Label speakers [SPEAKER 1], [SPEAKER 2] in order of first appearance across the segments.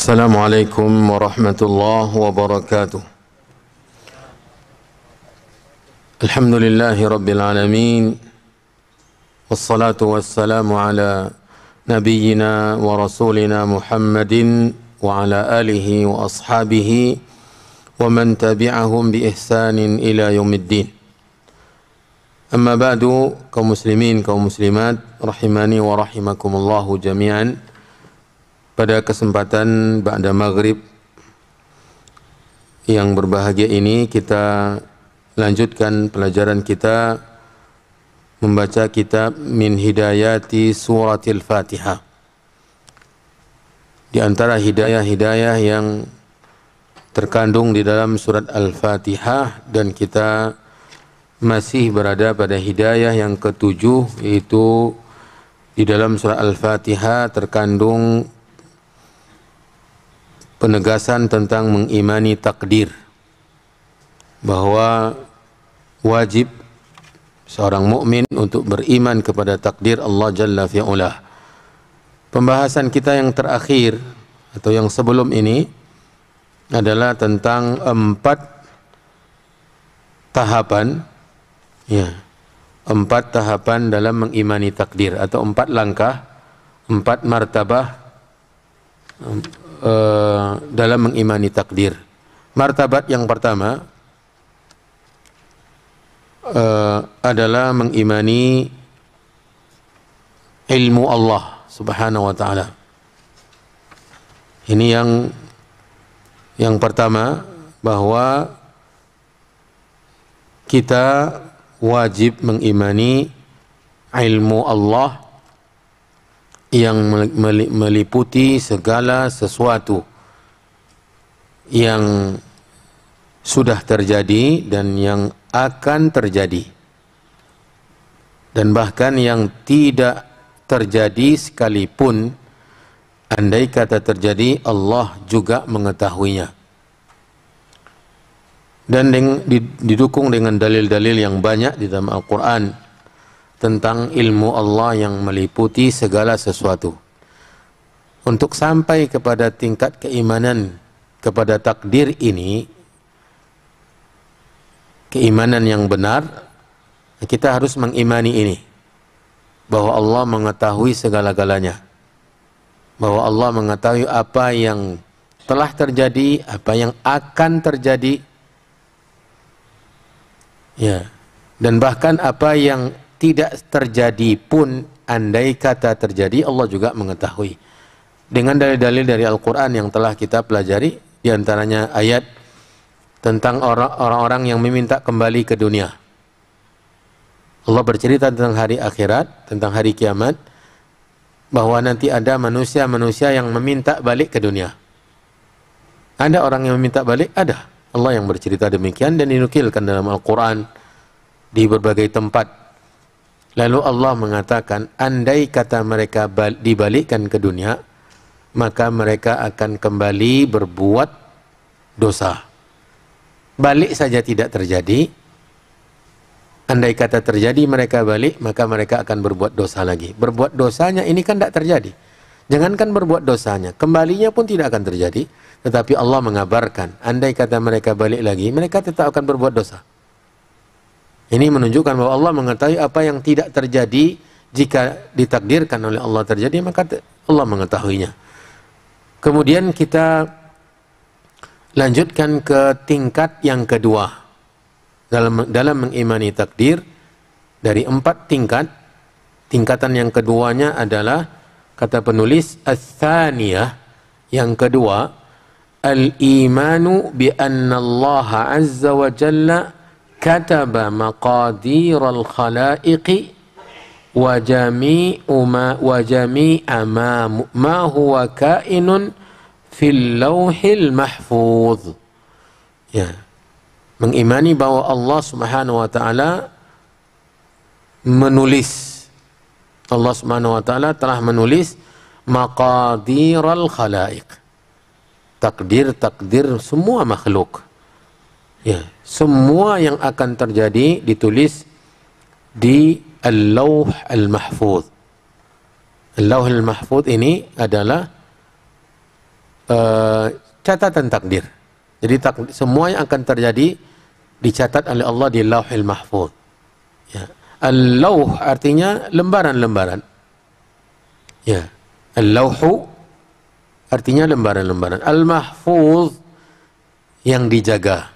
[SPEAKER 1] Assalamualaikum warahmatullahi wabarakatuh. Alhamdulillahi rabbil alamin. Wassalatu wassalamu ala nabiyyina wa rasulina Muhammadin wa ala alihi wa ashabihi wa man tabi'ahum bi ihsanin ila yaumiddin. Amma ba'du, kaum muslimin, kaum muslimat, rahimani wa rahimakumullahu jami'an. Pada kesempatan ba'da maghrib yang berbahagia ini, kita lanjutkan pelajaran kita membaca kitab Min Hidayati Suratil Fatihah. Di antara hidayah-hidayah yang terkandung di dalam surat Al-Fatihah, dan kita masih berada pada hidayah yang ketujuh, yaitu di dalam surat Al-Fatihah terkandung penegasan tentang mengimani takdir, bahwa wajib seorang mukmin untuk beriman kepada takdir Allah Jalla fi'ula. Pembahasan kita yang terakhir atau yang sebelum ini adalah tentang 4 tahapan, ya, 4 tahapan dalam mengimani takdir, atau 4 langkah, 4 martabah dalam mengimani takdir. Martabat yang pertama adalah mengimani ilmu Allah Subhanahu wa ta'ala. Ini yang pertama, bahwa kita wajib mengimani ilmu Allah yang meliputi segala sesuatu yang sudah terjadi dan yang akan terjadi, dan bahkan yang tidak terjadi sekalipun, andai kata terjadi, Allah juga mengetahuinya. Dan didukung dengan dalil-dalil yang banyak di dalam Al-Quran tentang ilmu Allah yang meliputi segala sesuatu. Untuk sampai kepada tingkat keimanan kepada takdir ini, keimanan yang benar, kita harus mengimani ini, bahwa Allah mengetahui segala-galanya, bahwa Allah mengetahui apa yang telah terjadi, apa yang akan terjadi, ya, dan bahkan apa yang tidak terjadi pun, andai kata terjadi, Allah juga mengetahui. Dengan dalil-dalil dari Al-Quran yang telah kita pelajari, diantaranya ayat tentang orang-orang yang meminta kembali ke dunia. Allah bercerita tentang hari akhirat, tentang hari kiamat, bahwa nanti ada manusia-manusia yang meminta balik ke dunia. Ada orang yang meminta balik? Ada. Allah yang bercerita demikian dan dinukilkan dalam Al-Quran di berbagai tempat. Lalu Allah mengatakan, andai kata mereka dibalikkan ke dunia, maka mereka akan kembali berbuat dosa. Balik saja tidak terjadi, andai kata terjadi mereka balik, maka mereka akan berbuat dosa lagi. Berbuat dosanya ini kan tidak terjadi. Jangankan berbuat dosanya, kembalinya pun tidak akan terjadi. Tetapi Allah mengabarkan, andai kata mereka balik lagi, mereka tetap akan berbuat dosa. Ini menunjukkan bahwa Allah mengetahui apa yang tidak terjadi. Jika ditakdirkan oleh Allah terjadi, maka Allah mengetahuinya. Kemudian kita lanjutkan ke tingkat yang kedua dalam mengimani takdir. Dari 4 tingkat, tingkatan yang keduanya adalah, kata penulis, ats-tsaniyah, yang kedua, al-imanu bi anna Allah azza wa jalla kataba maqadiral khalaiqi wa jami'a ma huwa kainun fil lauhil mahfuz. Ya, mengimani bahwa Allah Subhanahu wa ta'ala menulis, Allah Subhanahu wa ta'ala telah menulis maqadiral khalaiq, takdir-takdir semua makhluk. Ya, semua yang akan terjadi ditulis di Al-Lawh Al-Mahfuz. Al-Lawh Al-Mahfuz ini adalah catatan takdir. Jadi semua yang akan terjadi dicatat oleh Allah di Lauhil Mahfuz. Ya. Al-Lauh artinya lembaran-lembaran. Ya. Al-Lauhu artinya lembaran-lembaran. Al-Mahfuz yang dijaga.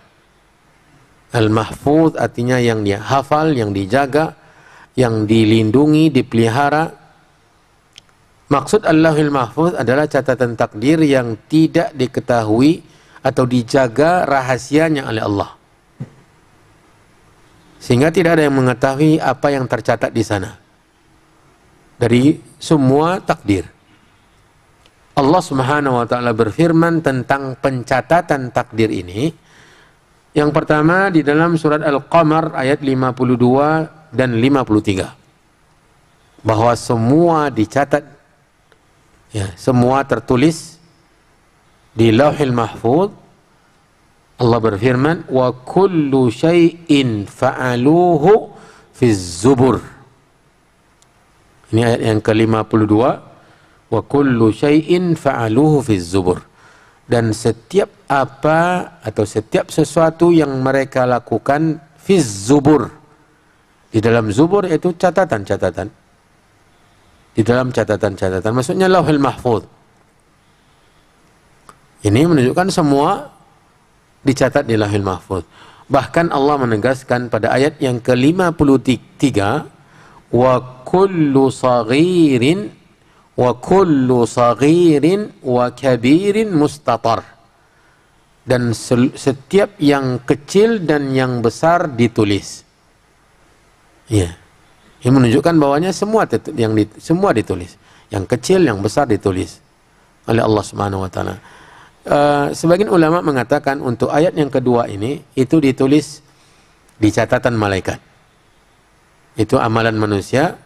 [SPEAKER 1] Al-Mahfuz artinya yang dia hafal, yang dijaga, yang dilindungi, dipelihara. Maksud Allahul Mahfuz adalah catatan takdir yang tidak diketahui atau dijaga rahasianya oleh Allah. Sehingga tidak ada yang mengetahui apa yang tercatat di sana. Dari semua takdir. Allah Subhanahu wa taala berfirman tentang pencatatan takdir ini. Yang pertama di dalam surat Al-Qamar ayat 52 dan 53. Bahwa semua dicatat, ya, semua tertulis di Lauhil Mahfuz. Allah berfirman, wa kullu syai'in fa'aluhu fi zubur. Ini ayat yang ke-52. Wa kullu syai'in fa'aluhu fi zubur. Dan setiap apa atau setiap sesuatu yang mereka lakukan fi zubur. Di dalam zubur itu catatan-catatan. Di dalam catatan-catatan. Maksudnya Lauhil Mahfuz. Ini menunjukkan semua dicatat di Lauhil Mahfuz. Bahkan Allah menegaskan pada ayat yang ke-53, wa kullu saghirin wa kabirin mustatar. Dan setiap yang kecil dan yang besar ditulis. Ya. Ini menunjukkan bahwanya semua ditulis. Yang kecil, yang besar ditulis oleh Allah Subhanahu wa taala. Sebagian ulama mengatakan untuk ayat yang kedua ini itu ditulis di catatan malaikat. Itu amalan manusia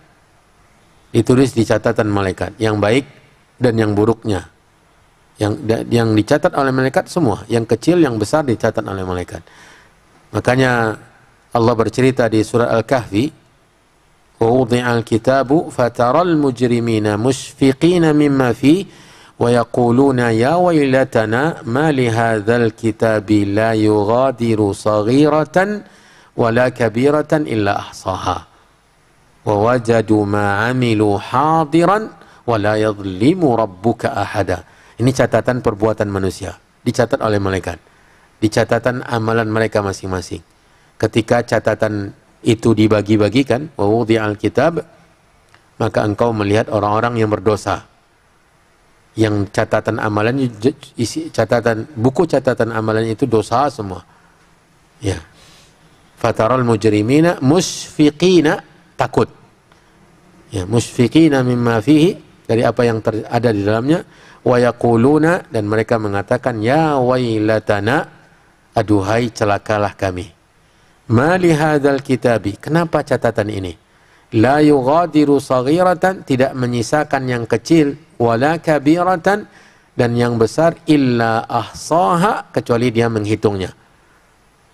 [SPEAKER 1] ditulis di catatan malaikat, yang baik dan yang buruknya. Yang dicatat oleh malaikat semua, yang kecil, yang besar dicatat oleh malaikat. Makanya Allah bercerita di surah Al-Kahfi, wa wudi'al kitabu fataral mujrimina mushfiqina mimma fi wa yaquluna ya waylatana ma li hadzal kitabi la yughadiru saghiratan wala kabiratan illa ahsaha wa wajadu ma amilu hadiran wa la yadhlimu rabbuka ahada. Ini catatan perbuatan manusia, dicatat oleh malaikat. Dicatatan amalan mereka masing-masing. Ketika catatan itu dibagi-bagikan, wa wudi'al kitab, maka engkau melihat orang-orang yang berdosa. Yang catatan amalan, buku catatan amalan itu dosa semua. Ya. Fataral mujrimina musfiqina, takut. Ya, musfiqina mimma fihi, dari apa yang ada di dalamnya, wa yaquluna, dan mereka mengatakan ya wailatana, aduhai celakalah kami. Ma li hadzal kitabi, kenapa catatan ini? La yughadiru saghiratan, tidak menyisakan yang kecil, wala kabiratan, dan yang besar, illa ahsaha, kecuali dia menghitungnya.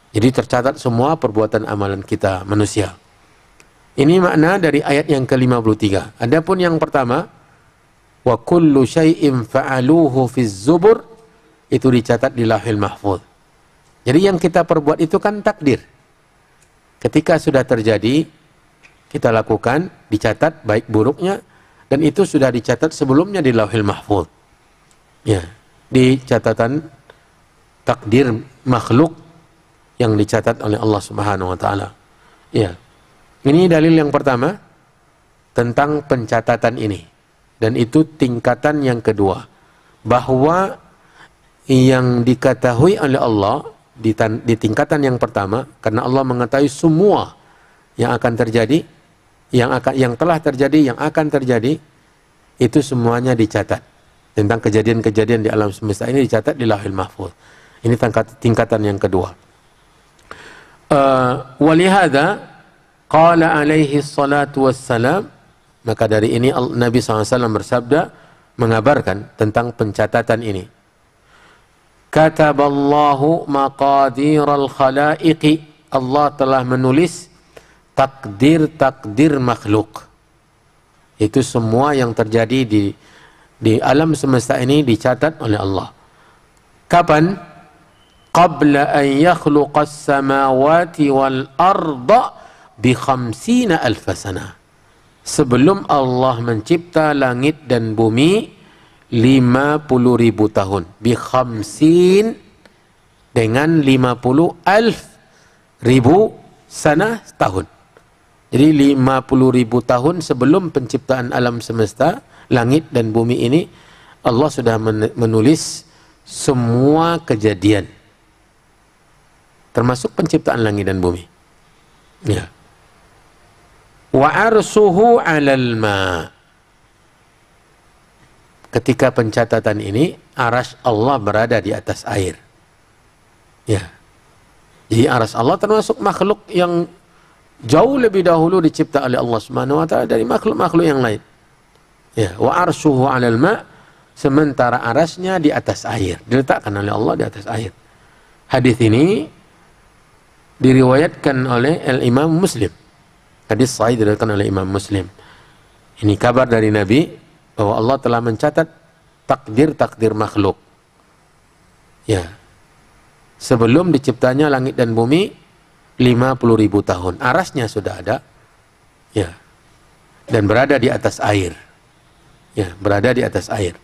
[SPEAKER 1] Jadi tercatat semua perbuatan amalan kita manusia. Ini makna dari ayat yang ke-53. Adapun yang pertama, wa kullu syai'in fa'aluhu fiz zubur, itu dicatat di Lauhil Mahfuz. Jadi yang kita perbuat itu kan takdir. Ketika sudah terjadi, kita lakukan, dicatat baik buruknya, dan itu sudah dicatat sebelumnya di Lauhil Mahfuz. Ya, di catatan takdir makhluk yang dicatat oleh Allah Subhanahu wa taala. Ya. Ini dalil yang pertama tentang pencatatan ini. Dan itu tingkatan yang kedua, bahwa yang diketahui oleh Allah di tingkatan yang pertama, karena Allah mengetahui semua yang akan terjadi, yang telah terjadi, yang akan terjadi, itu semuanya dicatat. Tentang kejadian-kejadian di alam semesta ini dicatat di Lauhil Mahfuz. Ini tingkatan yang kedua. Walihada qala alaihi salatu wassalam, maka dari ini Nabi SAW bersabda, mengabarkan tentang pencatatan ini. Kataballahu maqadiral khalaiqi, Allah telah menulis takdir-takdir makhluk. Itu semua yang terjadi di alam semesta ini dicatat oleh Allah. Kapan? Qabla an yakhluqas samawati wal arda bi 50 alf sana. Sebelum Allah mencipta langit dan bumi 50.000 tahun. Bi 50 dengan 50 alf ribu sana tahun. Jadi 50.000 tahun sebelum penciptaan alam semesta, langit dan bumi ini, Allah sudah menulis semua kejadian. Termasuk penciptaan langit dan bumi. Ya. Wa arsuhu 'alal ma. Ketika pencatatan ini, arsy Allah berada di atas air. Ya. Jadi arsy Allah termasuk makhluk yang jauh lebih dahulu dicipta oleh Allah Subhanahu wa taala dari makhluk-makhluk yang lain. Ya, wa arshuhu 'alal ma, sementara arasnya di atas air, diletakkan oleh Allah di atas air. Hadis ini diriwayatkan oleh Imam Muslim. Hadis sahih diriwayatkan oleh Imam Muslim. Ini kabar dari Nabi bahwa Allah telah mencatat takdir-takdir makhluk. Ya. Sebelum diciptanya langit dan bumi 50.000 tahun. Arasnya sudah ada. Ya. Dan berada di atas air. Ya, berada di atas air.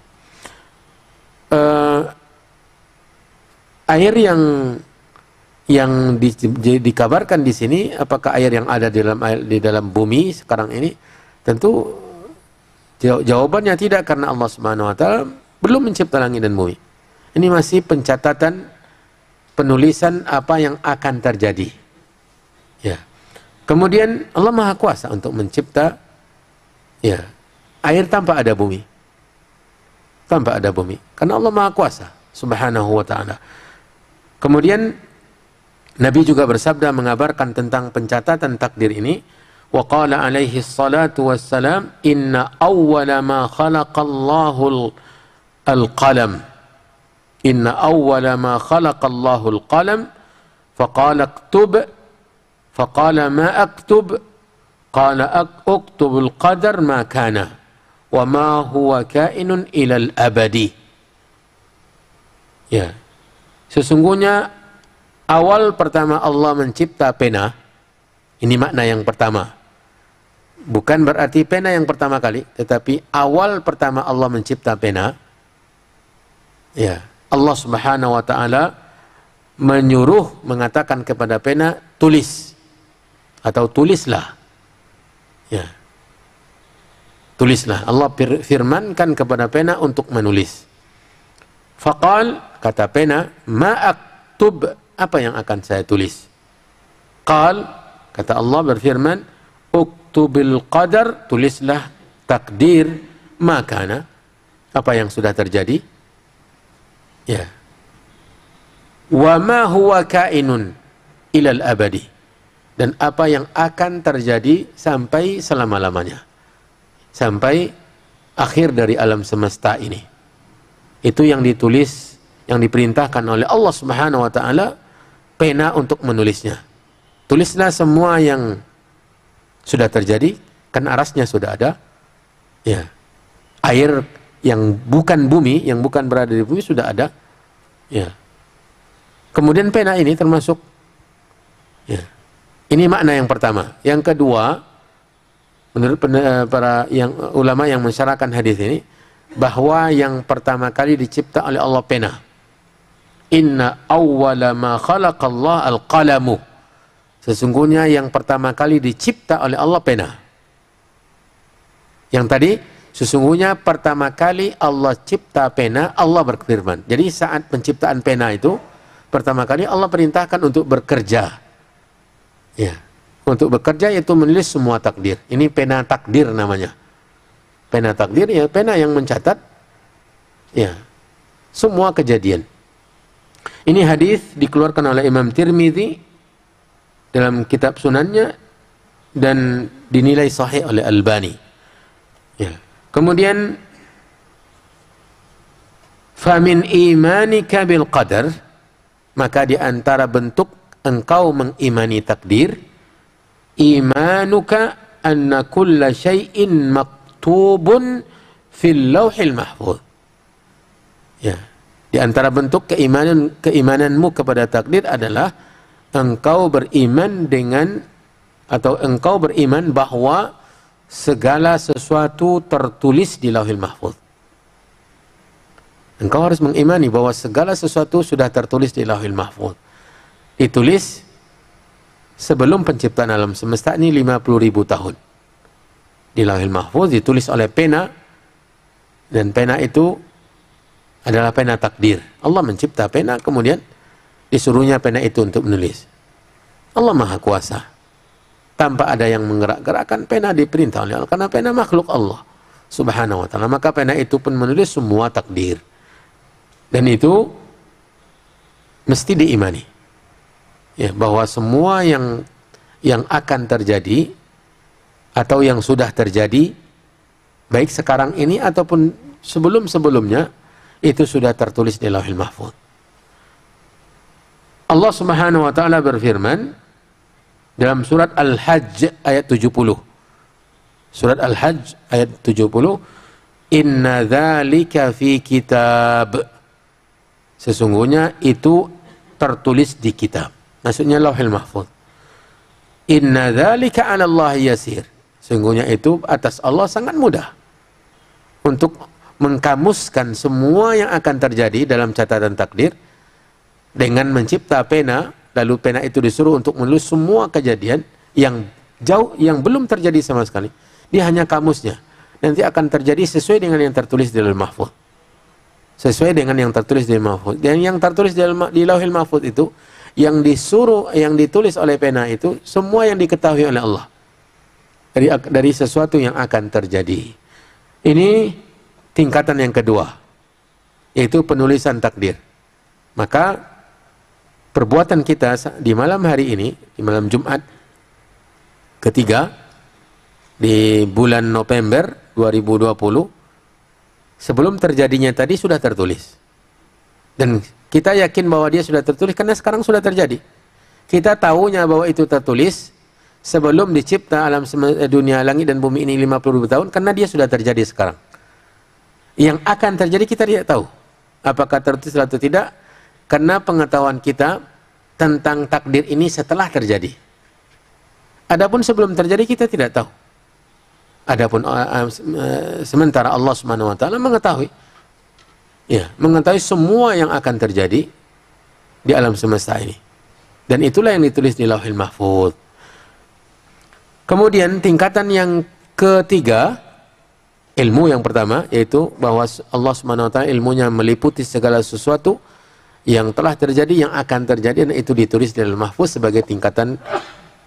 [SPEAKER 1] Air yang dikabarkan di sini, apakah air yang ada di dalam bumi sekarang ini? Tentu jawabannya tidak, karena Allah Subhanahu wa taala belum mencipta langit dan bumi. Ini masih pencatatan, penulisan apa yang akan terjadi. Ya. Kemudian Allah Maha Kuasa untuk mencipta ya air tanpa ada bumi. Tanpa ada bumi. Karena Allah Maha Kuasa Subhanahu wa taala. Kemudian Nabi juga bersabda mengabarkan tentang pencatatan takdir ini. Wa qala alaihi salatu wassalam, inna awwala ma khalaqallahu al-qalam. Inna awwala ma khalaqallahu al-qalam. Faqala aktub. Faqala ma aktub. Qala aktubul qadar ma kana. Wa ma huwa kainun ilal abadi. Ya. Sesungguhnya awal pertama Allah mencipta pena, ini makna yang pertama. Bukan berarti pena yang pertama kali, tetapi awal pertama Allah mencipta pena. Ya, Allah Subhanahu wa taala menyuruh, mengatakan kepada pena, tulis atau tulislah. Ya. Tulislah. Allah firmankan kepada pena untuk menulis. Faqal, kata pena, ma aktub, apa yang akan saya tulis? Qal, kata Allah berfirman, uktubil qadar, tulislah takdir makana, apa yang sudah terjadi. Ya. Wa ma huwa kainun ilal abadi, dan apa yang akan terjadi sampai selama-lamanya, sampai akhir dari alam semesta ini. Itu yang ditulis, yang diperintahkan oleh Allah Subhanahu wa taala, pena untuk menulisnya. Tulislah semua yang sudah terjadi, kan arasnya sudah ada. Ya. Air yang bukan bumi, yang bukan berada di bumi sudah ada. Ya. Kemudian pena ini termasuk, ya. Ini makna yang pertama. Yang kedua, menurut para ulama yang mensyarahkan hadis ini, bahwa yang pertama kali dicipta oleh Allah pena. Inna awwala ma khalaqallah al-qalamu. Sesungguhnya yang pertama kali dicipta oleh Allah pena. Yang tadi, sesungguhnya pertama kali Allah cipta pena, Allah berfirman. Jadi saat penciptaan pena itu, pertama kali Allah perintahkan untuk bekerja. Ya, untuk bekerja yaitu menulis semua takdir. Ini pena takdir namanya. Pena takdir, ya pena yang mencatat ya semua kejadian. Ini hadis dikeluarkan oleh Imam Tirmidzi dalam kitab sunannya dan dinilai sahih oleh Albani. Ya. Kemudian famin imanika bil qadar, maka di antara bentuk engkau mengimani takdir, imanuka anna kulla syai'in maktubun fil lauhil mahfuz. Ya. Di antara bentuk keimananmu kepada takdir adalah engkau beriman dengan, atau engkau beriman bahwa segala sesuatu tertulis di Lauhil Mahfuz. Engkau harus mengimani bahwa segala sesuatu sudah tertulis di Lauhil Mahfuz. Ditulis sebelum penciptaan alam semesta ini 50.000 tahun. Di Lauhil Mahfuz ditulis oleh pena, dan pena itu adalah pena takdir. Allah mencipta pena, kemudian disuruhnya pena itu untuk menulis. Allah Maha Kuasa. Tanpa ada yang menggerak-gerakkan, pena diperintah oleh Allah. Karena pena makhluk Allah Subhanahu wa ta'ala. Maka pena itu pun menulis semua takdir. Dan itu mesti diimani. Ya, bahwa semua yang akan terjadi atau yang sudah terjadi, baik sekarang ini ataupun sebelum-sebelumnya, itu sudah tertulis di Lauhil Mahfuz. Allah Subhanahu wa ta'ala berfirman dalam surat Al-Hajj ayat 70. Surat Al-Hajj ayat 70, "Inna dzalika fi kitab." Sesungguhnya itu tertulis di kitab. Maksudnya Lauhil Mahfuz. "Inna dzalika 'ala Allah yasir." Sesungguhnya itu atas Allah sangat mudah untuk mengkamuskan semua yang akan terjadi dalam catatan takdir dengan mencipta pena, lalu pena itu disuruh untuk menulis semua kejadian yang jauh, yang belum terjadi sama sekali. Dia hanya kamusnya. Nanti akan terjadi sesuai dengan yang tertulis di Lauhil Mahfuz. Sesuai dengan yang tertulis di Lauhil Mahfuz. Dan yang tertulis di Lauhil Mahfuz itu, yang disuruh, yang ditulis oleh pena itu, semua yang diketahui oleh Allah. Dari sesuatu yang akan terjadi. Ini tingkatan yang kedua, yaitu penulisan takdir. Maka perbuatan kita di malam hari ini, di malam Jumat ketiga di bulan November 2020, sebelum terjadinya tadi sudah tertulis. Dan kita yakin bahwa dia sudah tertulis karena sekarang sudah terjadi. Kita tahunya bahwa itu tertulis sebelum dicipta alam dunia langit dan bumi ini 50.000 tahun, karena dia sudah terjadi sekarang. Yang akan terjadi kita tidak tahu apakah tertulis atau tidak, karena pengetahuan kita tentang takdir ini setelah terjadi. Adapun sebelum terjadi kita tidak tahu. Adapun sementara Allah Subhanahu wa ta'ala mengetahui, ya, mengetahui semua yang akan terjadi di alam semesta ini. Dan itulah yang ditulis di Lauhil Mahfuz. Kemudian tingkatan yang ketiga, ilmu yang pertama, yaitu bahwa Allah Subhanahu wa ta'ala ilmunya meliputi segala sesuatu yang telah terjadi, yang akan terjadi, dan itu ditulis di Lauhil Mahfuz sebagai tingkatan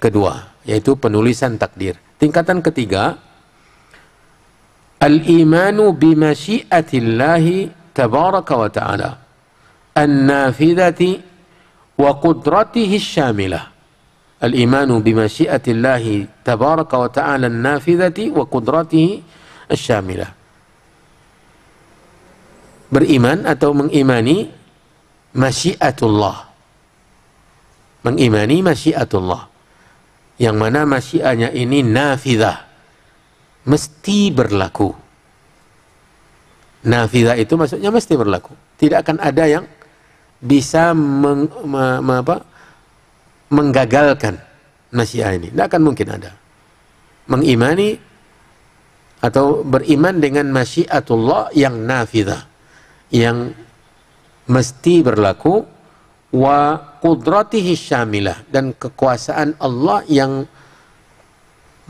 [SPEAKER 1] kedua, yaitu penulisan takdir. Tingkatan ketiga, al-imanu bimasyiatillahi tabaraka wa ta'ala an-nafidhati wa qudratihi syamilah. Al-imanu bimasyiatillahi tabaraka wa ta'ala an-nafidhati wa qudratihi asyamilah. Beriman atau mengimani masyiatullah. Mengimani masyiatullah. Yang mana masyianya ini nafidah, mesti berlaku. Nafidah itu maksudnya mesti berlaku. Tidak akan ada yang bisa menggagalkan masyiah ini. Tidak akan mungkin ada. Mengimani atau beriman dengan masyiatullah yang nafidah, yang mesti berlaku, wa qudratihi syamilah, dan kekuasaan Allah yang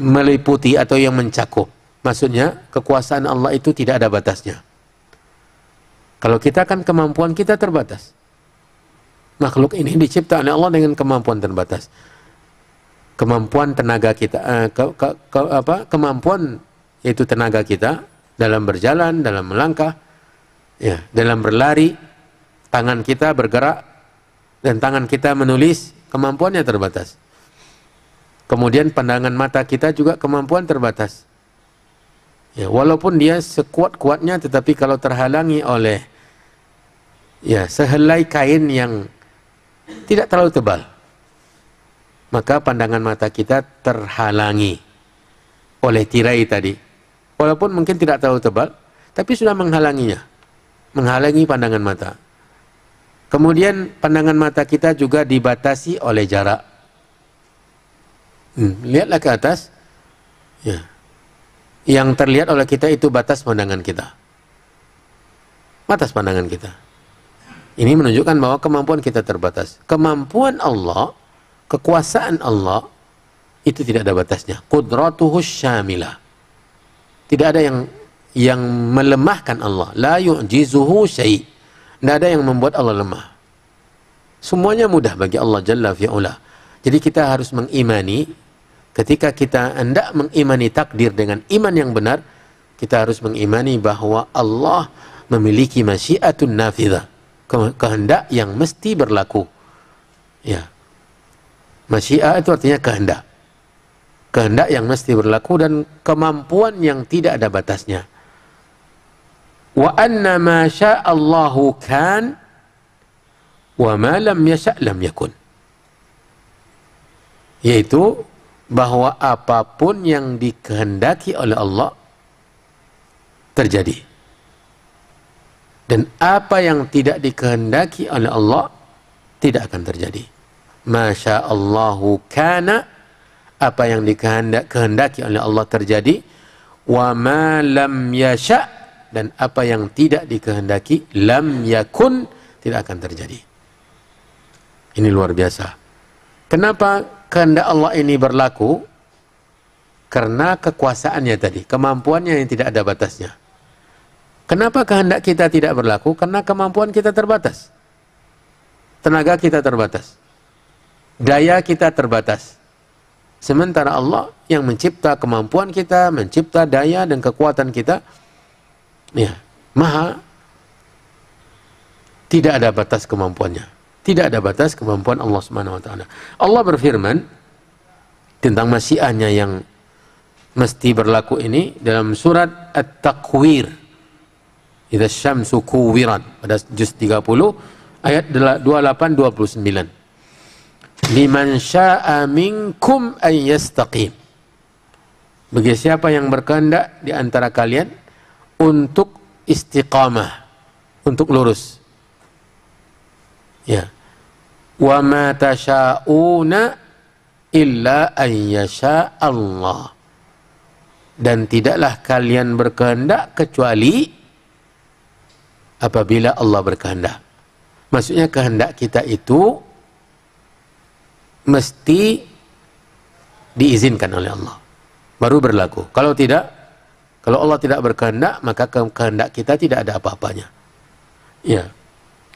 [SPEAKER 1] meliputi atau yang mencakup. Maksudnya kekuasaan Allah itu tidak ada batasnya. Kalau kita kan kemampuan kita terbatas. Makhluk ini dicipta oleh Allah dengan kemampuan terbatas. Kemampuan tenaga kita, kemampuan yaitu tenaga kita dalam berjalan, dalam melangkah, ya, dalam berlari, tangan kita bergerak, dan tangan kita menulis, kemampuannya terbatas. Kemudian pandangan mata kita juga kemampuan terbatas. Ya, walaupun dia sekuat-kuatnya, tetapi kalau terhalangi oleh, ya, sehelai kain yang tidak terlalu tebal, maka pandangan mata kita terhalangi oleh tirai tadi. Walaupun mungkin tidak terlalu tebal, tapi sudah menghalanginya, menghalangi pandangan mata. Kemudian pandangan mata kita juga dibatasi oleh jarak. Lihatlah ke atas. Ya. Yang terlihat oleh kita itu batas pandangan kita. Batas pandangan kita. Ini menunjukkan bahwa kemampuan kita terbatas. Kemampuan Allah, kekuasaan Allah, itu tidak ada batasnya. Qudratuhu syamilah. Tidak ada yang melemahkan Allah. La yu'jizuhu syai'. Tidak ada yang membuat Allah lemah. Semuanya mudah bagi Allah Jalla fi'ula. Jadi kita harus mengimani, ketika kita hendak mengimani takdir dengan iman yang benar, kita harus mengimani bahwa Allah memiliki masyiatun nafidah, kehendak yang mesti berlaku. Ya. Masyiat itu artinya kehendak. Kehendak yang mesti berlaku dan kemampuan yang tidak ada batasnya. Wa anna ma sya'allahu kan wa ma lam yasha' lam yakun. Yaitu bahwa apapun yang dikehendaki oleh Allah terjadi. Dan apa yang tidak dikehendaki oleh Allah tidak akan terjadi. Ma sya'allahu kana, apa yang dikehendaki oleh Allah terjadi. Wa ma lam yasha', dan apa yang tidak dikehendaki, lam yakun, tidak akan terjadi. Ini luar biasa. Kenapa kehendak Allah ini berlaku? Karena kekuasaannya tadi, kemampuannya yang tidak ada batasnya. Kenapa kehendak kita tidak berlaku? Karena kemampuan kita terbatas. Tenaga kita terbatas. Daya kita terbatas. Sementara Allah yang mencipta kemampuan kita, mencipta daya dan kekuatan kita, ya, maha, tidak ada batas kemampuannya. Tidak ada batas kemampuan Allah Subhanahu wa taala. Allah berfirman tentang masyiahnya yang mesti berlaku ini dalam surat At-Takwir. Idza syamsu kuwirat, pada juz 30 ayat 28-29. Liman syaa'a minkum ay yastaqim. Bagi siapa yang berkehendak di antara kalian untuk istiqamah, untuk lurus. Ya. Wa ma tasha'una illa an yasha Allah. Dan tidaklah kalian berkehendak kecuali apabila Allah berkehendak. Maksudnya kehendak kita itu mesti diizinkan oleh Allah, baru berlaku. Kalau tidak, kalau Allah tidak berkehendak, maka kehendak kita tidak ada apa-apanya. Ya.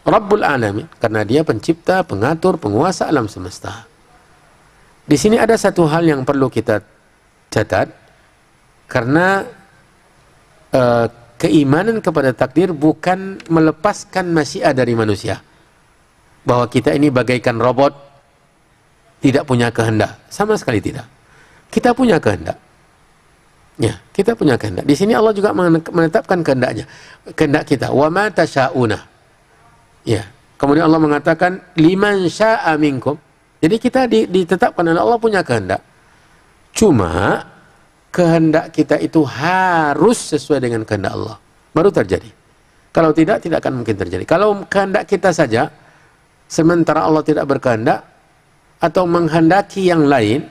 [SPEAKER 1] Rabbul Alamin, karena dia pencipta, pengatur, penguasa alam semesta. Di sini ada satu hal yang perlu kita catat, karena keimanan kepada takdir bukan melepaskan masyiah dari manusia. Bahwa kita ini bagaikan robot, tidak punya kehendak. Sama sekali tidak. Kita punya kehendak. Ya, kita punya kehendak. Di sini Allah juga menetapkan kehendaknya, kehendak kita. Wa ma tasyauna. Ya. Kemudian Allah mengatakan liman syaa'a minkum. Jadi kita ditetapkan oleh Allah punya kehendak. Cuma kehendak kita itu harus sesuai dengan kehendak Allah, baru terjadi. Kalau tidak, tidak akan mungkin terjadi. Kalau kehendak kita saja, sementara Allah tidak berkehendak atau menghendaki yang lain,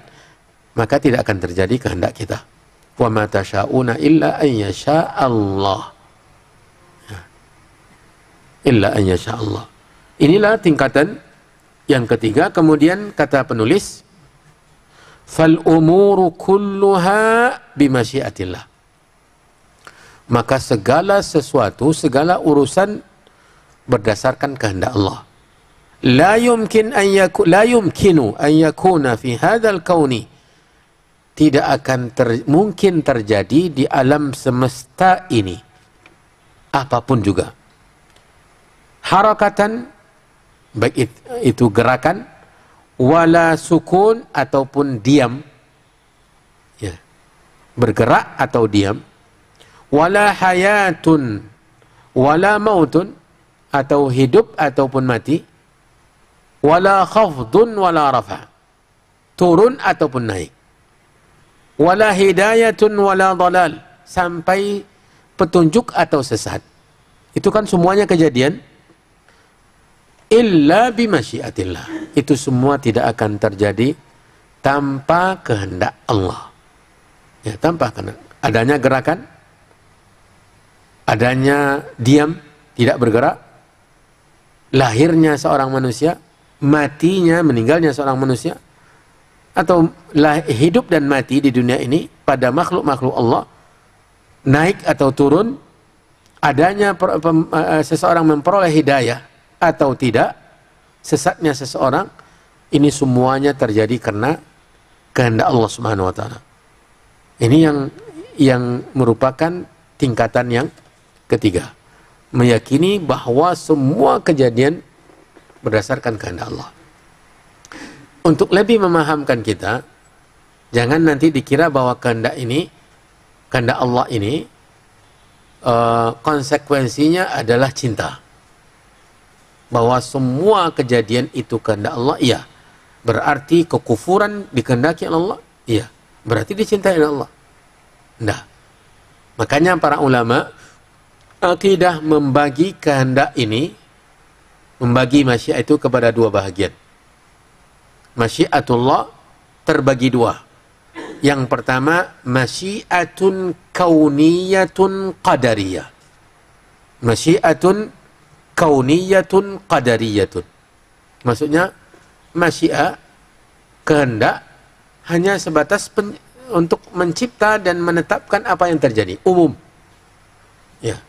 [SPEAKER 1] maka tidak akan terjadi kehendak kita. Wa ma tasyauna illa an yasha Allah. Illa an yasha Allah. Inilah tingkatan yang ketiga. Kemudian kata penulis, fal umuru kulluha bimasyiatillah. Maka segala sesuatu, segala urusan berdasarkan kehendak Allah. La yumkinu an yakuna fi hadzal kauni. Tidak akan mungkin terjadi di alam semesta ini apapun juga. Harakatan, baik itu gerakan, wala sukun ataupun diam, ya, bergerak atau diam, wala hayatun wala mautun, atau hidup ataupun mati, wala khafdun wala rafa, turun ataupun naik, wala hidayatun wala dalal, sampai petunjuk atau sesat. Itu kan semuanya kejadian illa bimasyiatillah. Itu semua tidak akan terjadi tanpa kehendak Allah. Ya, tanpa kehendak. Adanya gerakan, adanya diam, tidak bergerak, lahirnya seorang manusia, matinya, meninggalnya seorang manusia, atau hidup dan mati di dunia ini pada makhluk-makhluk Allah, naik atau turun, adanya seseorang memperoleh hidayah atau tidak, sesatnya seseorang, ini semuanya terjadi karena kehendak Allah Subhanahu wa taala. Ini yang merupakan tingkatan yang ketiga. Meyakini bahwa semua kejadian berdasarkan kehendak Allah. Untuk lebih memahamkan kita, jangan nanti dikira bahwa kehendak Allah ini konsekuensinya adalah cinta. Bahwa semua kejadian itu kehendak Allah, iya. Berarti kekufuran dikehendaki Allah, iya. Berarti dicintai oleh Allah. Nah, makanya para ulama akidah membagi kehendak ini, membagi masyiat itu kepada dua bahagian. Masyiatullah terbagi dua. Yang pertama, masyiatun kauniyatun qadariyah. Masyiatun kauniyatun qadariyatun. Maksudnya masyiah, kehendak, hanya sebatas untuk mencipta dan menetapkan apa yang terjadi, umum. Ya.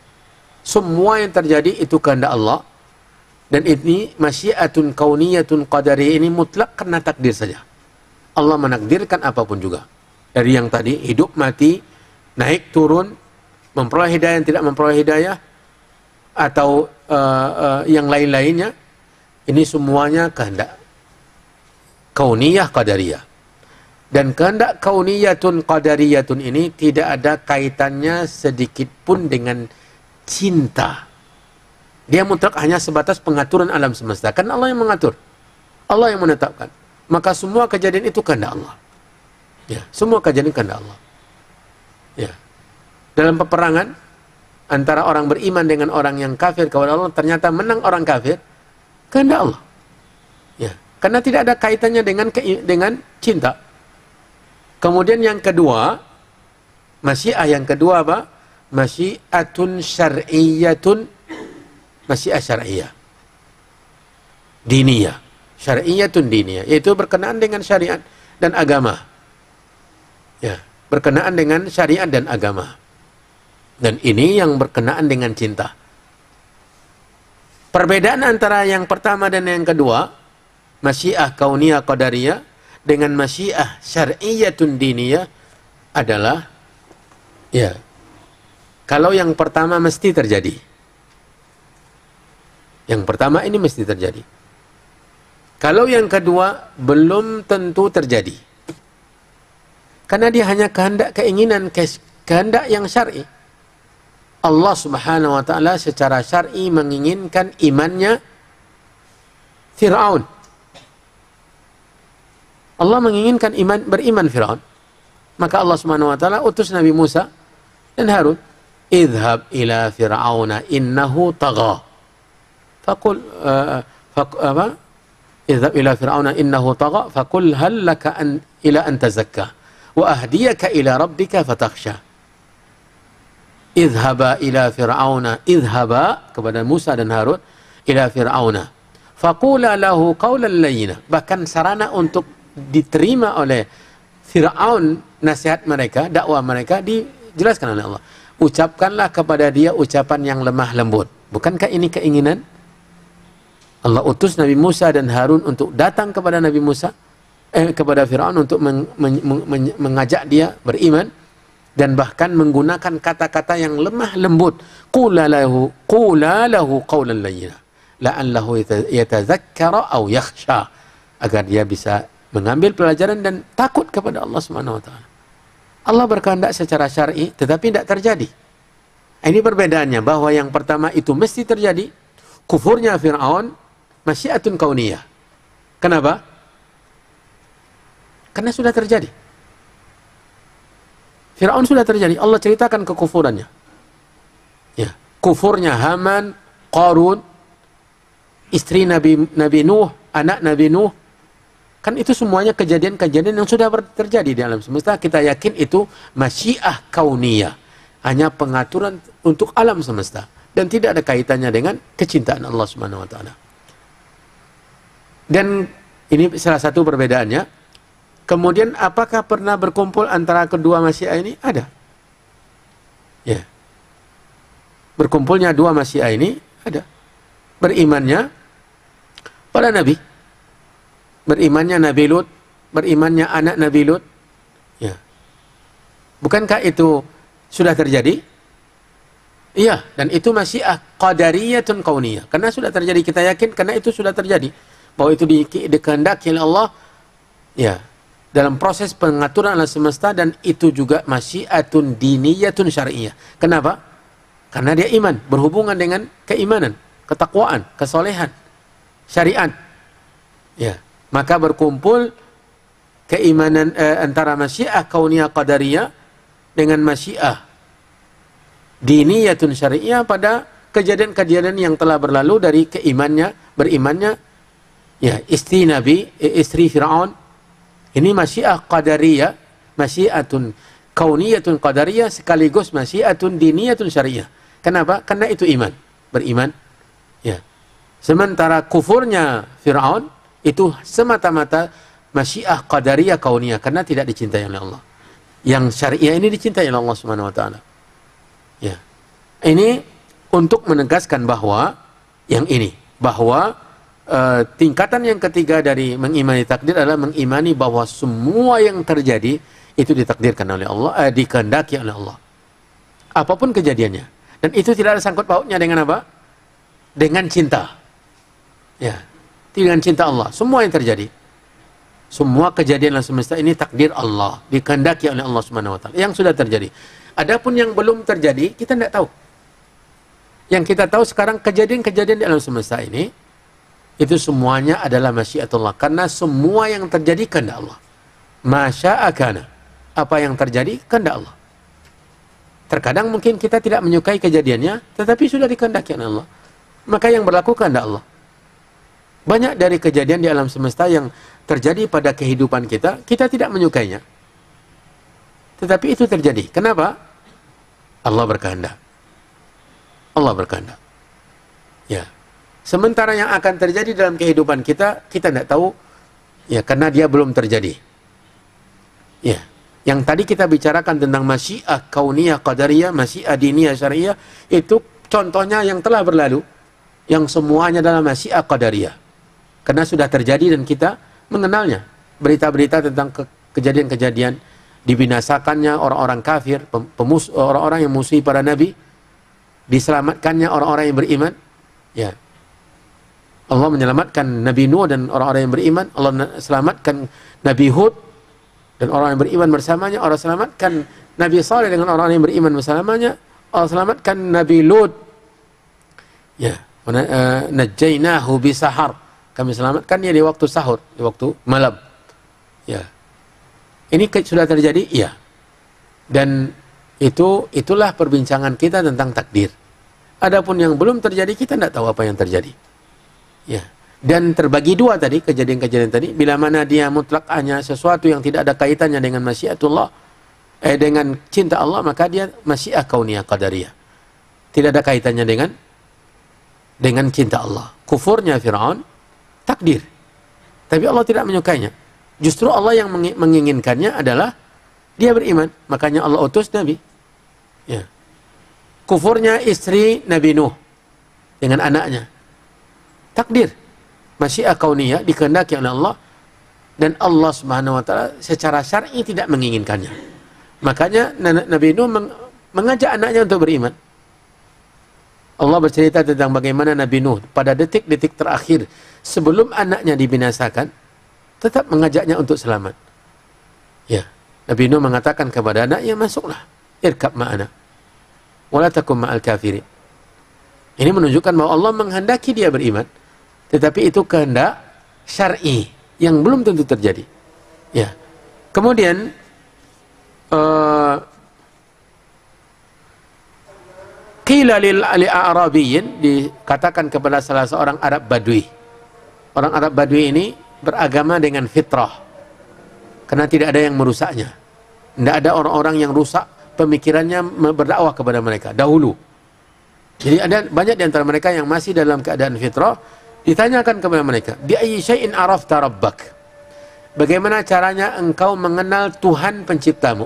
[SPEAKER 1] Semua yang terjadi itu kehendak Allah. Dan ini masyiatun kauniyatun qadariyah ini mutlak karena takdir saja. Allah menakdirkan apapun juga. Dari yang tadi, hidup, mati, naik, turun, memperoleh hidayah, tidak memperoleh hidayah, atau yang lain-lainnya, ini semuanya kehendak kauniyah qadariyah. Dan kehendak kauniyatun qadariyatun ini tidak ada kaitannya sedikit pun dengan cinta. Dia mutlak hanya sebatas pengaturan alam semesta. Kan Allah yang mengatur, Allah yang menetapkan. Maka semua kejadian itu kehendak Allah. Ya, semua kejadian kehendak Allah. Ya. Dalam peperangan antara orang beriman dengan orang yang kafir kepada Allah, ternyata menang orang kafir, kehendak Allah. Ya, karena tidak ada kaitannya dengan cinta. Kemudian yang kedua, masyiah yang kedua apa? Masyiatun syar'iyyatun, masyiah syar'iyah. Diniyah. Syar'iyyatun diniyah, yaitu berkenaan dengan syariat dan agama. Ya, berkenaan dengan syariat dan agama. Dan ini yang berkenaan dengan cinta. Perbedaan antara yang pertama dan yang kedua, masyiah kauniyah qadariyah dengan masyiah syar'iyyatun diniyah adalah, ya, kalau yang pertama mesti terjadi. Yang pertama ini mesti terjadi. Kalau yang kedua belum tentu terjadi. Karena dia hanya kehendak, keinginan, kehendak yang syar'i. Allah Subhanahu wa taala secara syar'i menginginkan imannya Fir'aun. Allah menginginkan beriman Fir'aun. Maka Allah Subhanahu wa taala utus Nabi Musa dan Harun, "Idhhab ila Fir'auna innahu tagha." Idhhab ila Fir'auna innahu tagha faqul hal laka ila an tazakka wa ahdiyaka ila rabbika fatakhsha. Idhhaba ila Fir'auna, idhhaba kepada Musa dan Harun, ila Fir'auna faqula lahu qawlan layyina. Bahkan sarana untuk diterima oleh Fir'aun nasihat mereka, dakwah mereka dijelaskan oleh Allah. Ucapkanlah kepada dia ucapan yang lemah lembut. Bukankah ini keinginan? Allah utus Nabi Musa dan Harun untuk datang kepada Nabi Musa, kepada Fir'aun untuk mengajak dia beriman, dan bahkan menggunakan kata-kata yang lemah lembut. Qula lahu qawlan layyina la'allahu yatadzakkara aw yakhsha, agar dia bisa mengambil pelajaran dan takut kepada Allah Subhanahu wa taala. Allah berkehendak secara syar'i tetapi tidak terjadi. Ini perbedaannya, bahwa yang pertama itu mesti terjadi, kufurnya Fir'aun, masyiatun kauniyah. Kenapa? Karena sudah terjadi. Fir'aun sudah terjadi. Allah ceritakan kekufurannya. Ya, kufurnya Haman, Qarun, istri Nabi Nuh, anak Nabi Nuh. Kan itu semuanya kejadian-kejadian yang sudah terjadi di alam semesta. Kita yakin itu masyiah kauniyah. Hanya pengaturan untuk alam semesta. Dan tidak ada kaitannya dengan kecintaan Allah Subhanahu wa Ta'ala. Dan ini salah satu perbedaannya. Kemudian apakah pernah berkumpul antara kedua masyiah ini? Ada. Ya. Berkumpulnya dua masyiah ini ada. Berimannya para nabi. Berimannya Nabi Lut, berimannya anak Nabi Lut. Ya. Bukankah itu sudah terjadi? Iya, dan itu masyiah qadariyatun kauniyah. Karena sudah terjadi, kita yakin karena itu sudah terjadi. Bahwa itu dikehendaki oleh Allah. Ya, dalam proses pengaturan alam semesta, dan itu juga masyiatun diniyatun syar'iyah. Kenapa? Karena dia iman, berhubungan dengan keimanan, ketakwaan, kesolehan, syariat. Ya, maka berkumpul keimanan antara masyiah kauniyah qadariyah dengan masyiah diniyatun syari'iyah pada kejadian-kejadian yang telah berlalu dari berimannya ya istri Fir'aun. Ini masyiah qadariyah, masyiatun kauniyatun qadariyah sekaligus masyiatun diniyatun syari'iyah. Kenapa? Karena itu beriman. Ya. Sementara kufurnya Fir'aun itu semata-mata masyiah qadariyah kauniyah karena tidak dicintai oleh Allah. Yang syari'iyah ini dicintai oleh Allah Subhanahu wa Ta'ala. Ya. Ini untuk menegaskan bahwa tingkatan yang ketiga dari mengimani takdir adalah mengimani bahwa semua yang terjadi itu ditakdirkan oleh Allah, dikehendaki oleh Allah. Apapun kejadiannya. Dan itu tidak ada sangkut pautnya dengan apa? Dengan cinta. Ya. Dengan cinta Allah. Semua yang terjadi. Semua kejadian alam semesta ini takdir Allah, dikehendaki oleh Allah Subhanahu wa Ta'ala. Yang sudah terjadi. Adapun yang belum terjadi, kita tidak tahu. Yang kita tahu sekarang kejadian-kejadian di alam semesta ini, itu semuanya adalah masyiatullah. Karena semua yang terjadi kehendak Allah. Masya'akana. Apa yang terjadi kehendak Allah. Terkadang mungkin kita tidak menyukai kejadiannya, tetapi sudah dikehendaki oleh Allah. Maka yang berlaku kehendak Allah. Banyak dari kejadian di alam semesta yang terjadi pada kehidupan kita, kita tidak menyukainya. Tetapi itu terjadi. Kenapa? Allah berkehendak. Allah berkehendak. Ya. Sementara yang akan terjadi dalam kehidupan kita, kita tidak tahu. Ya, karena dia belum terjadi. Ya. Yang tadi kita bicarakan tentang masyiah kauniyah qadariyah, masyiah diniyah syariah, itu contohnya yang telah berlalu. Yang semuanya adalah masyiah qadariyah. Karena sudah terjadi dan kita mengenalnya. Berita-berita tentang kejadian-kejadian dibinasakannya orang-orang kafir, orang-orang yang musuhi para nabi, diselamatkannya orang-orang yang beriman. Ya. Allah menyelamatkan Nabi Nuh dan orang-orang yang beriman. Allah selamatkan Nabi Hud dan orang yang beriman bersamanya. Allah selamatkan Nabi Saleh dengan orang-orang yang beriman bersamanya. Allah selamatkan Nabi Lut. Ya. Najainahu bisahar. Kami selamatkan dia di waktu sahur, di waktu malam. Ya. Ini sudah terjadi? Iya. Dan itulah perbincangan kita tentang takdir. Adapun yang belum terjadi, kita tidak tahu apa yang terjadi. Ya. Dan terbagi dua tadi, kejadian-kejadian tadi. Bila mana dia mutlak hanya sesuatu yang tidak ada kaitannya dengan masyiatullah, dengan cinta Allah, maka dia masyiah kauniyah qadariyah. Tidak ada kaitannya dengan cinta Allah. Kufurnya Fir'aun, takdir. Tapi Allah tidak menyukainya. Justru Allah yang menginginkannya adalah dia beriman. Makanya Allah utus Nabi. Ya. Kufurnya istri Nabi Nuh dengan anaknya. Takdir. Masyiah kauniyah dikehendaki oleh Allah. Dan Allah Subhanahu wa Ta'ala secara syar'i tidak menginginkannya. Makanya Nabi Nuh mengajak anaknya untuk beriman. Allah bercerita tentang bagaimana Nabi Nuh pada detik-detik terakhir sebelum anaknya dibinasakan tetap mengajaknya untuk selamat. Ya, Nabi Nuh mengatakan kepada anaknya, masuklah, irkab ma'ana, wala takum ma'al kafirin. Ini menunjukkan bahwa Allah menghendaki dia beriman, tetapi itu kehendak syar'i yang belum tentu terjadi. Ya, kemudian qila Qila li a'rabiyyin, dikatakan kepada salah seorang Arab Badui. Orang Arab Badui ini beragama dengan fitrah, karena tidak ada yang merusaknya. Tidak ada orang-orang yang rusak pemikirannya berdakwah kepada mereka dahulu. Jadi ada banyak di antara mereka yang masih dalam keadaan fitrah. Ditanyakan kepada mereka, bi ayyi syai'in arafta rabbak? Bagaimana caranya engkau mengenal Tuhan penciptamu?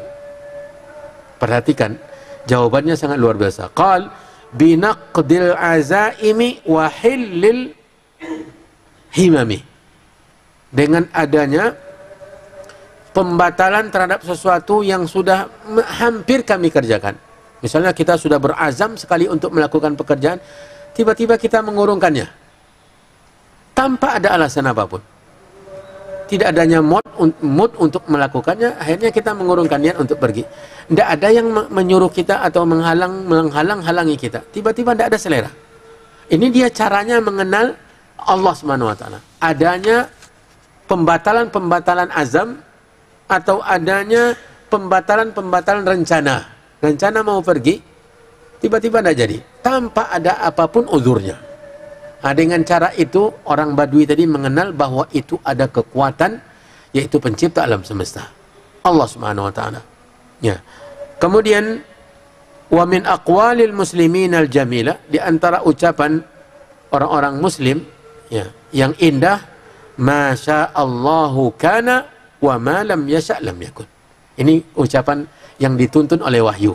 [SPEAKER 1] Perhatikan, jawabannya sangat luar biasa. Qal binaqdil azaimi wa hillil himami. Dengan adanya pembatalan terhadap sesuatu yang sudah hampir kami kerjakan. Misalnya kita sudah berazam sekali untuk melakukan pekerjaan, tiba-tiba kita mengurungkannya tanpa ada alasan apapun. Tidak adanya mood untuk melakukannya, akhirnya kita mengurungkan niat untuk pergi. Tidak ada yang menyuruh kita atau menghalang-halangi kita. Tiba-tiba tidak ada selera. Ini dia caranya mengenal Allah Subhanahu wa taala. Adanya pembatalan-pembatalan azam atau adanya pembatalan-pembatalan rencana. Rencana mau pergi, tiba-tiba tidak jadi. Tanpa ada apapun uzurnya. Nah, dengan cara itu orang Badui tadi mengenal bahwa itu ada kekuatan, yaitu pencipta alam semesta, Allah Subhanahu wa taala. Ya. Kemudian wa min aqwalil muslimin al jamila, di antara ucapan orang-orang muslim ya yang indah, masya Allahu kana wa ma lam yasha lam yakun. Ini ucapan yang dituntun oleh wahyu.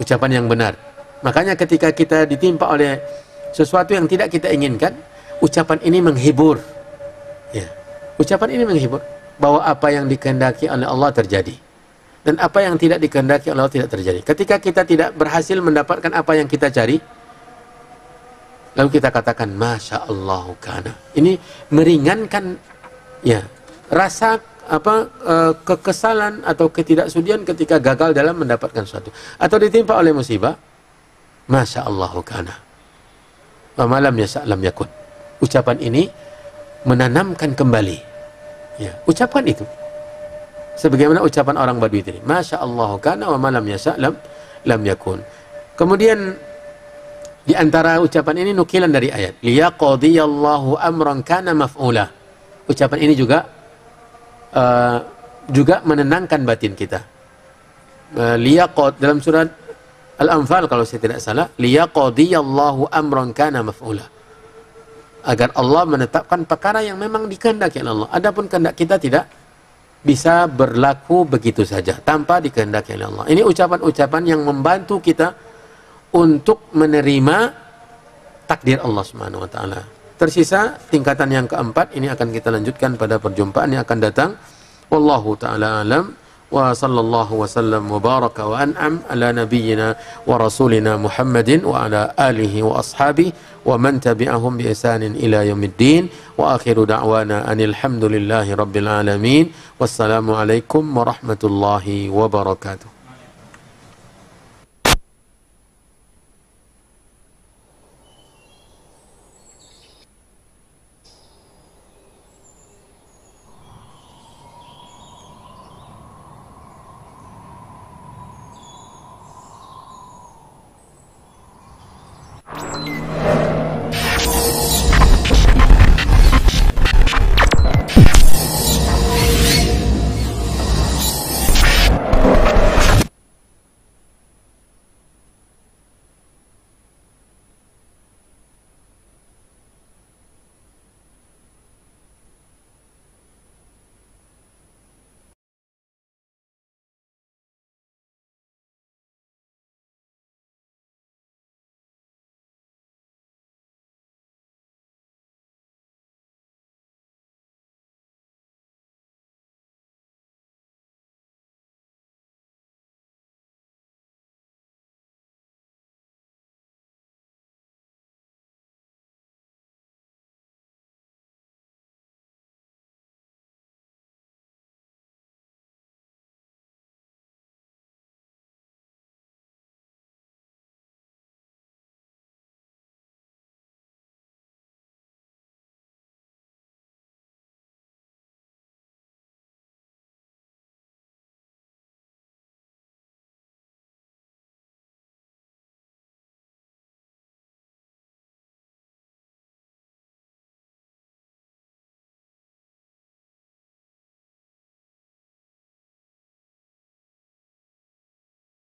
[SPEAKER 1] Ucapan yang benar. Makanya ketika kita ditimpa oleh sesuatu yang tidak kita inginkan, ucapan ini menghibur. Ya. Ucapan ini menghibur bahwa apa yang dikehendaki oleh Allah terjadi dan apa yang tidak dikehendaki oleh Allah tidak terjadi. Ketika kita tidak berhasil mendapatkan apa yang kita cari, lalu kita katakan masya Allah kana. Ini meringankan ya rasa kekesalan atau ketidaksudian ketika gagal dalam mendapatkan sesuatu atau ditimpa oleh musibah. Masya Allah kana. Malam ya lam yakun. Ucapan ini menanamkan kembali. Ya, ucapan itu. Sebagaimana ucapan orang Badui tadi. Masya Allah kana wa malam ya lam yakun. Kemudian di antara ucapan ini nukilan dari ayat. Liyaqdiyallahu amran kana maf'ula. Ucapan ini juga menenangkan batin kita. Dalam surat Al-Anfal kalau saya tidak salah, liyaqdiyallahu amran kana maf'ula. Agar Allah menetapkan perkara yang memang dikehendaki oleh Allah. Adapun kehendak kita tidak bisa berlaku begitu saja tanpa dikehendaki oleh Allah. Ini ucapan-ucapan yang membantu kita untuk menerima takdir Allah Subhanahu wa taala. Tersisa tingkatan yang keempat, ini akan kita lanjutkan pada perjumpaan yang akan datang. Wallahu taala alam. Wa sallallahu wa sallam wa baraka wa an'am ala nabiyyina wa rasulina Muhammadin wa ala alihi wa ashabihi wa man tabi'ahum bi ihsanin ila yaumiddin wa akhiru da'wana anil hamdulillahi rabbil alamin. Wassalamu alaikum warahmatullahi wabarakatuh.